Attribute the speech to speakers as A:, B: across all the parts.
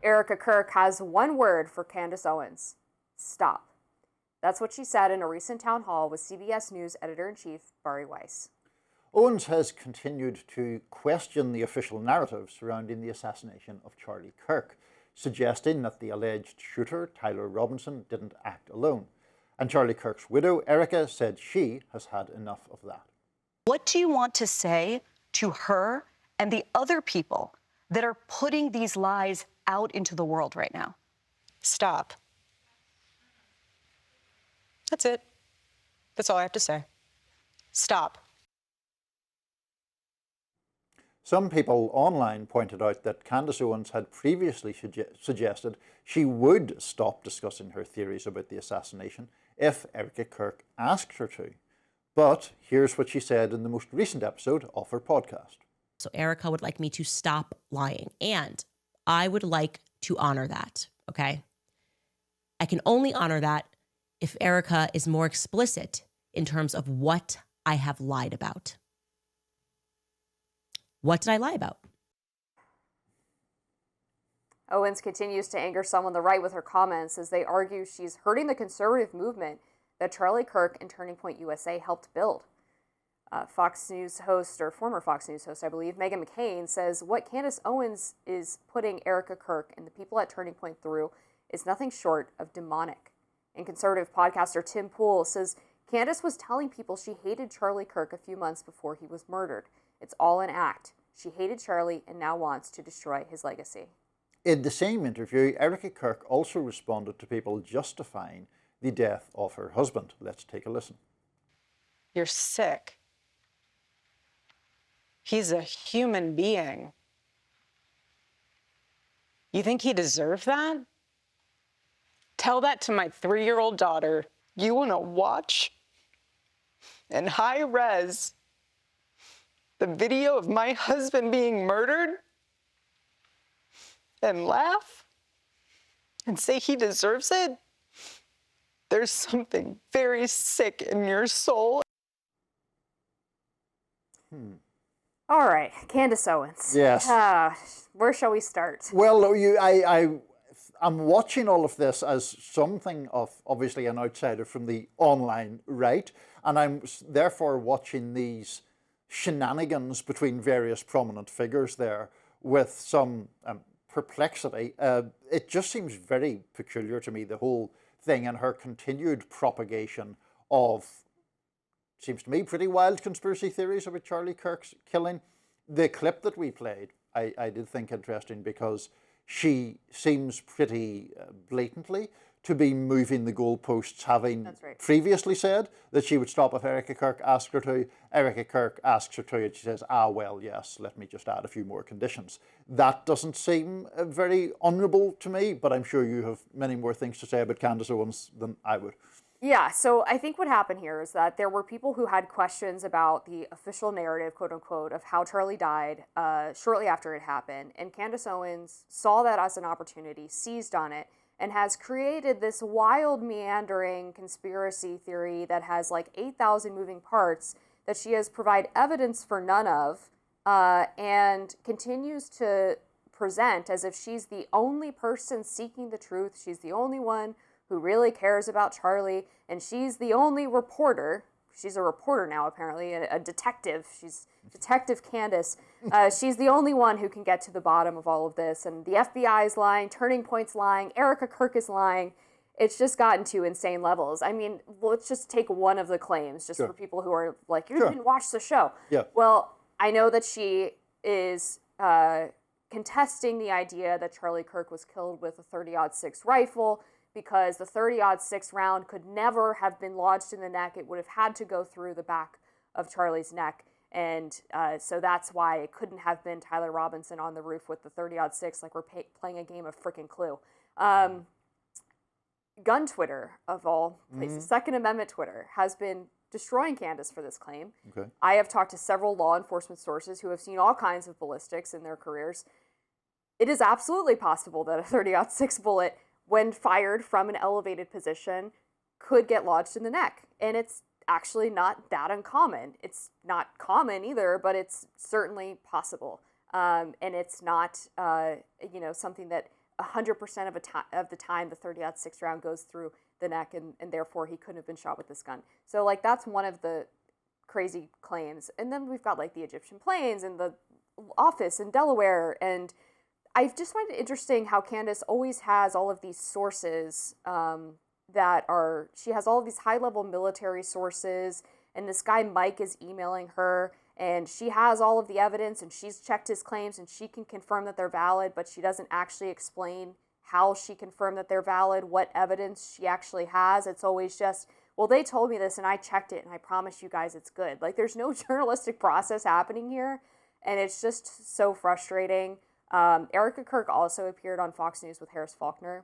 A: Erika Kirk has one word for Candace Owens: stop. That's what she said in a recent town hall with CBS News editor-in-chief Bari Weiss.
B: Owens has continued to question the official narrative surrounding the assassination of Charlie Kirk, suggesting that the alleged shooter, Tyler Robinson, didn't act alone. And Charlie Kirk's widow, Erika, said she has had enough of that.
C: What do you want to say to her and the other people that are putting these lies out into the world right now?
D: Stop. That's it. That's all I have to say. Stop.
B: Some people online pointed out that Candace Owens had previously suggested she would stop discussing her theories about the assassination if Erika Kirk asked her to. But here's what she said in the most recent episode of her podcast.
E: So Erika would like me to stop lying, and I would like to honor that, okay? I can only honor that if Erika is more explicit in terms of what I have lied about. What did I lie about?
A: Owens continues to anger some on the right with her comments as they argue she's hurting the conservative movement that Charlie Kirk and Turning Point USA helped build. Fox News host, or former Fox News host, I believe, Meghan McCain, says what Candace Owens is putting Erika Kirk and the people at Turning Point through is nothing short of demonic. And conservative podcaster Tim Pool says Candace was telling people she hated Charlie Kirk a few months before he was murdered. It's all an act. She hated Charlie and now wants to destroy his legacy.
B: In the same interview, Erika Kirk also responded to people justifying the death of her husband. Let's take a listen.
D: You're sick. He's a human being. You think he deserved that? Tell that to my 3-year-old daughter. You want to watch in high res the video of my husband being murdered and laugh and say he deserves it? There's something very sick in your soul.
A: All right, Candace Owens.
B: Yes.
A: Where shall we start?
B: Well, I'm watching all of this as something of obviously an outsider from the online right, and I'm therefore watching these shenanigans between various prominent figures there with some perplexity. It just seems very peculiar to me, the whole thing, and her continued propagation of, seems to me, pretty wild conspiracy theories about Charlie Kirk's killing. The clip that we played, I did think interesting because she seems pretty blatantly to be moving the goalposts, having previously said that she would stop if Erika Kirk asked her to. Erika Kirk asks her to, and she says, well, yes, let me just add a few more conditions. That doesn't seem very honourable to me, but I'm sure you have many more things to say about Candace Owens than I would.
A: Yeah, so I think what happened here is that there were people who had questions about the official narrative, quote unquote, of how Charlie died shortly after it happened. And Candace Owens saw that as an opportunity, seized on it, and has created this wild, meandering conspiracy theory that has like 8,000 moving parts that she has provided evidence for none of, and continues to present as if she's the only person seeking the truth. She's the only one who really cares about Charlie, and she's the only reporter. She's a reporter now, apparently, a detective. She's Detective Candace. She's the only one who can get to the bottom of all of this, and the FBI is lying, Turning Point's lying, Erika Kirk is lying. It's just gotten to insane levels. I mean, let's just take one of the claims, just for people who are like, you didn't watch the show.
B: Yeah.
A: Well, I know that she is contesting the idea that Charlie Kirk was killed with a .30-06 rifle, because the .30-06 round could never have been lodged in the neck. It would have had to go through the back of Charlie's neck. And so that's why it couldn't have been Tyler Robinson on the roof with the .30-06, like we're playing a game of frickin' Clue. Gun Twitter, of all places, Second Amendment Twitter, has been destroying Candace for this claim.
B: Okay.
A: I have talked to several law enforcement sources who have seen all kinds of ballistics in their careers. It is absolutely possible that a .30-06 bullet, when fired from an elevated position, could get lodged in the neck. And it's actually not that uncommon. It's not common either, but it's certainly possible. And it's not, something that 100% of the time the 30-06 round goes through the neck, and therefore he couldn't have been shot with this gun. So like that's one of the crazy claims. And then we've got like the Egyptian planes and the office in Delaware. And I just find it interesting how Candace always has all of these sources she has all of these high-level military sources, and this guy Mike is emailing her, and she has all of the evidence, and she's checked his claims, and she can confirm that they're valid, but she doesn't actually explain how she confirmed that they're valid, what evidence she actually has. It's always just, well, they told me this, and I checked it, and I promise you guys it's good. Like, there's no journalistic process happening here, and it's just so frustrating. Erika Kirk also appeared on Fox News with Harris Faulkner,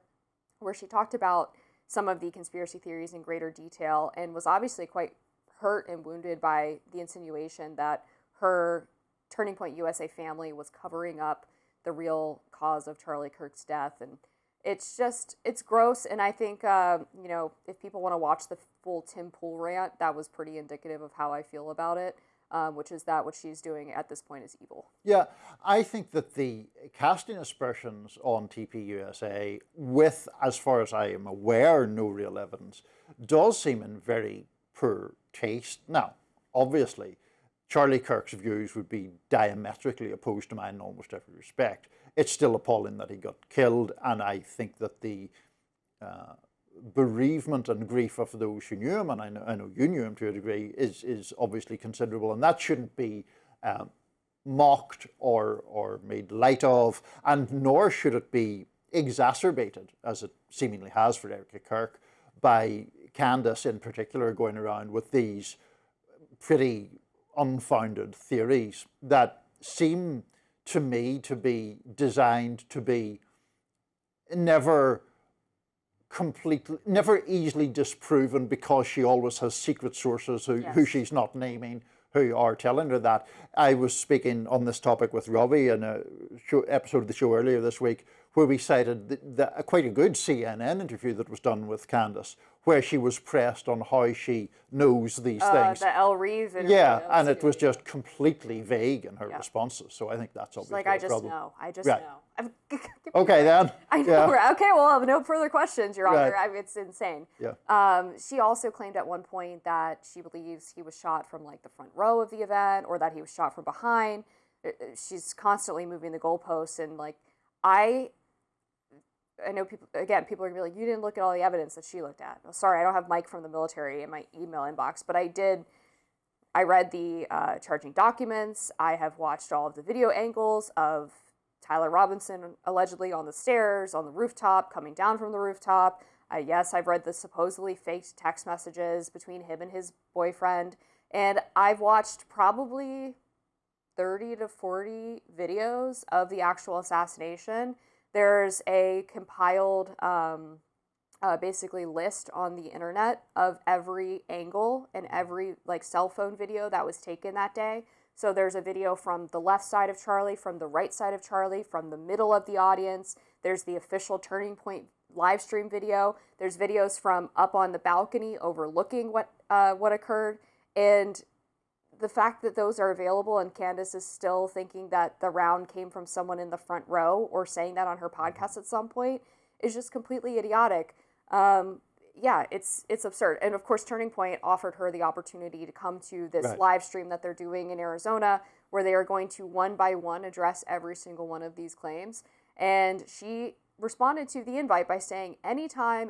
A: where she talked about some of the conspiracy theories in greater detail and was obviously quite hurt and wounded by the insinuation that her Turning Point USA family was covering up the real cause of Charlie Kirk's death. And it's gross. And I think, if people want to watch the full Tim Pool rant, that was pretty indicative of how I feel about it. Which is that what she's doing at this point is evil.
B: Yeah, I think that the casting aspersions on TPUSA, with, as far as I am aware, no real evidence, does seem in very poor taste. Now, obviously, Charlie Kirk's views would be diametrically opposed to mine in almost every respect. It's still appalling that he got killed, and I think that the bereavement and grief of those who knew him, and I know you knew him to a degree, is obviously considerable, and that shouldn't be mocked or made light of, and nor should it be exacerbated, as it seemingly has for Erika Kirk, by Candace in particular going around with these pretty unfounded theories that seem to me to be designed to be never easily disproven, because she always has secret sources who she's not naming, who are telling her that. I was speaking on this topic with Robbie in a episode of the show earlier this week, where we cited quite a good CNN interview that was done with Candace, where she was pressed on how she knows these things.
A: The El Reeve interview.
B: Yeah, and it was just completely vague in her responses. So I think that's obviously
A: like, I
B: a problem.
A: I just know.
B: Okay, then.
A: I know. Yeah. Okay, well, no further questions, Your Honor.
B: Right.
A: It's insane.
B: Yeah.
A: She also claimed at one point that she believes he was shot from like the front row of the event, or that he was shot from behind. She's constantly moving the goalposts, and like I know people are going to be like, you didn't look at all the evidence that she looked at. Oh, sorry, I don't have Mike from the military in my email inbox, but I did. I read the charging documents. I have watched all of the video angles of Tyler Robinson allegedly on the stairs, on the rooftop, coming down from the rooftop. Yes, I've read the supposedly faked text messages between him and his boyfriend. And I've watched probably 30 to 40 videos of the actual assassination. There's a compiled basically list on the internet of every angle and every like cell phone video that was taken that day. So there's a video from the left side of Charlie, from the right side of Charlie, from the middle of the audience. There's the official Turning Point live stream video. There's videos from up on the balcony overlooking what occurred. And the fact that those are available, and Candace is still thinking that the round came from someone in the front row, or saying that on her podcast at some point, is just completely idiotic. It's absurd. And of course, Turning Point offered her the opportunity to come to this live stream that they're doing in Arizona, where they are going to one by one address every single one of these claims. And she responded to the invite by saying, anytime,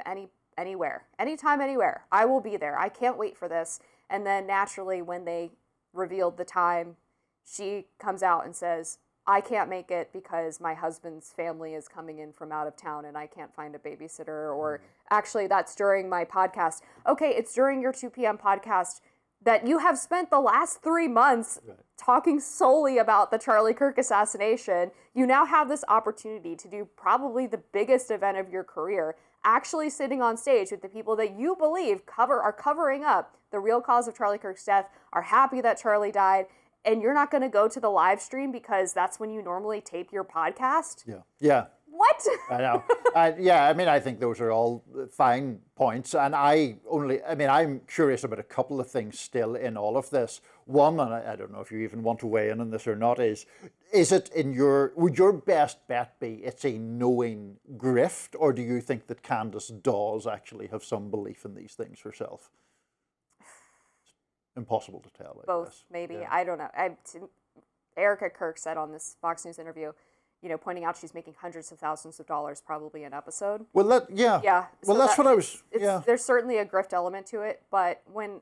A: anywhere, I will be there. I can't wait for this. And then naturally, when they revealed the time, she comes out and says, I can't make it because my husband's family is coming in from out of town and I can't find a babysitter. Or actually, that's during my podcast. Okay, it's during your 2 p.m. podcast that you have spent the last 3 months talking solely about the Charlie Kirk assassination. You now have this opportunity to do probably the biggest event of your career, actually sitting on stage with the people that you believe are covering up the real cause of Charlie Kirk's death, are happy that Charlie died, and you're not going to go to the live stream because that's when you normally tape your podcast?
B: Yeah.
A: What?
B: I know. Yeah, I mean, I think those are all fine points. And I'm curious about a couple of things still in all of this. One, and I don't know if you even want to weigh in on this or not, is it would your best bet be it's a knowing grift, or do you think that Candace does actually have some belief in these things herself? Impossible to tell. I guess.
A: Maybe.
B: Yeah.
A: I don't know. Erika Kirk said on this Fox News interview, pointing out she's making hundreds of thousands of dollars probably an episode.
B: Well, yeah.
A: Yeah.
B: Well, that's what I was. Yeah.
A: There's certainly a grift element to it, but when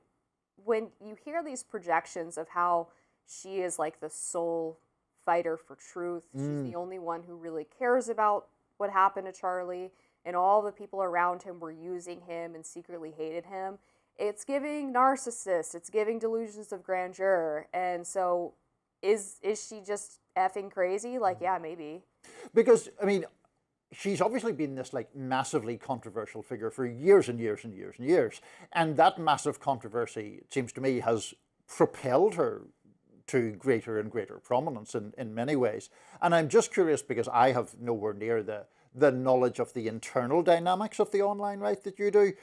A: you hear these projections of how she is like the sole fighter for truth, she's the only one who really cares about what happened to Charlie, and all the people around him were using him and secretly hated him. It's giving narcissist. It's giving delusions of grandeur, and so. Is she just effing crazy? Like, yeah, maybe.
B: Because, I mean, she's obviously been this like massively controversial figure for years and years and years and years. And that massive controversy, it seems to me, has propelled her to greater and greater prominence in many ways. And I'm just curious, because I have nowhere near the knowledge of the internal dynamics of the online right that you do,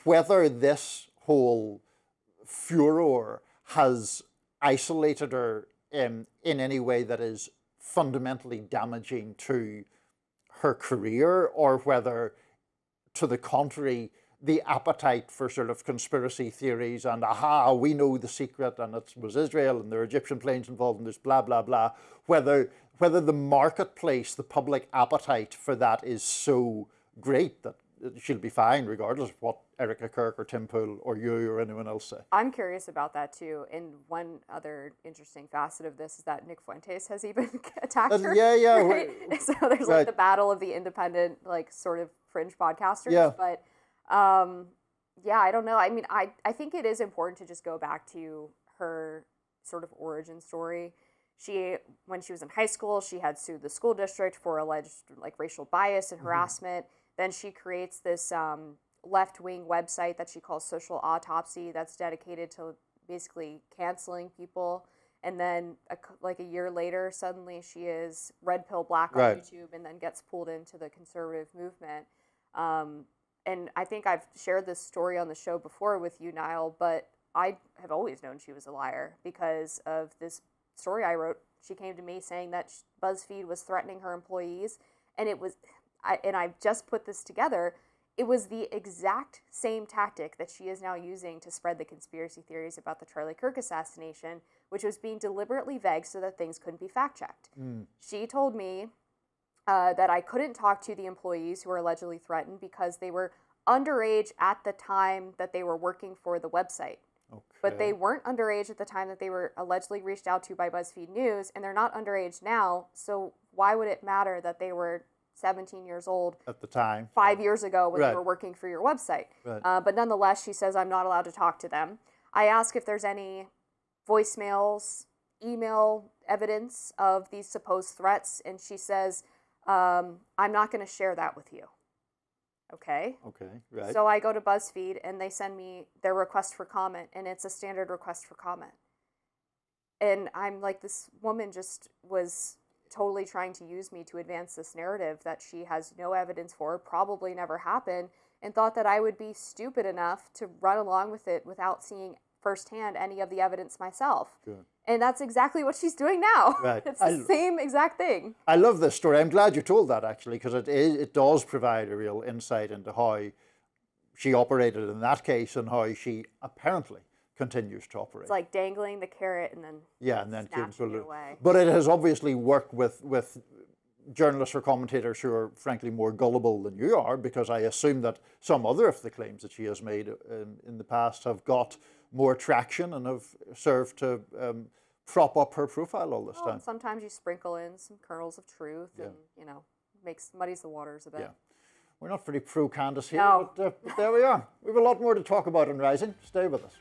B: whether this whole furor has isolated her in any way that is fundamentally damaging to her career, or whether, to the contrary, the appetite for sort of conspiracy theories and, we know the secret and it was Israel and there are Egyptian planes involved and there's blah, blah, blah, whether the marketplace, the public appetite for that is so great that she'll be fine regardless of what Erika Kirk or Tim Pool or you or anyone else say.
A: I'm curious about that too. And one other interesting facet of this is that Nick Fuentes has even attacked her.
B: Yeah.
A: Right? So there's like the battle of the independent, like sort of fringe podcasters.
B: Yeah.
A: But I don't know. I mean, I think it is important to just go back to her sort of origin story. When she was in high school, she had sued the school district for alleged like racial bias and harassment. Then she creates this left-wing website that she calls Social Autopsy that's dedicated to basically canceling people. And then a year later, suddenly she is red pill black on YouTube and then gets pulled into the conservative movement. And I think I've shared this story on the show before with you, Niall, but I have always known she was a liar because of this story I wrote. She came to me saying that BuzzFeed was threatening her employees, and I've just put this together. It was the exact same tactic that she is now using to spread the conspiracy theories about the Charlie Kirk assassination, which was being deliberately vague so that things couldn't be fact-checked. She told me that I couldn't talk to the employees who were allegedly threatened because they were underage at the time that they were working for the website. Okay. But they weren't underage at the time that they were allegedly reached out to by BuzzFeed News, and they're not underage now, so why would it matter that they were 17 years old
B: at the time,
A: 5 years ago when they were working for your website? But nonetheless, she says I'm not allowed to talk to them. I ask if there's any voicemails, email evidence of these supposed threats, and she says, I'm not going to share that with you. Okay, right. So I go to BuzzFeed and they send me their request for comment, and it's a standard request for comment. And I'm like, this woman just was totally trying to use me to advance this narrative that she has no evidence for, probably never happened, and thought that I would be stupid enough to run along with it without seeing firsthand any of the evidence myself. Good. And that's exactly what she's doing now. Right. It's the same exact thing.
B: I love this story. I'm glad you told that, actually, because it does provide a real insight into how she operated in that case and how she apparently continues to operate.
A: It's like dangling the carrot and then snatching it away.
B: But it has obviously worked with journalists or commentators who are frankly more gullible than you are, because I assume that some other of the claims that she has made in the past have got more traction and have served to prop up her profile all this time.
A: Sometimes you sprinkle in some kernels of truth and, muddies the waters a bit.
B: Yeah. We're not very pro Candace here,
A: no.
B: but there we are. We have a lot more to talk about on Rising. Stay with us.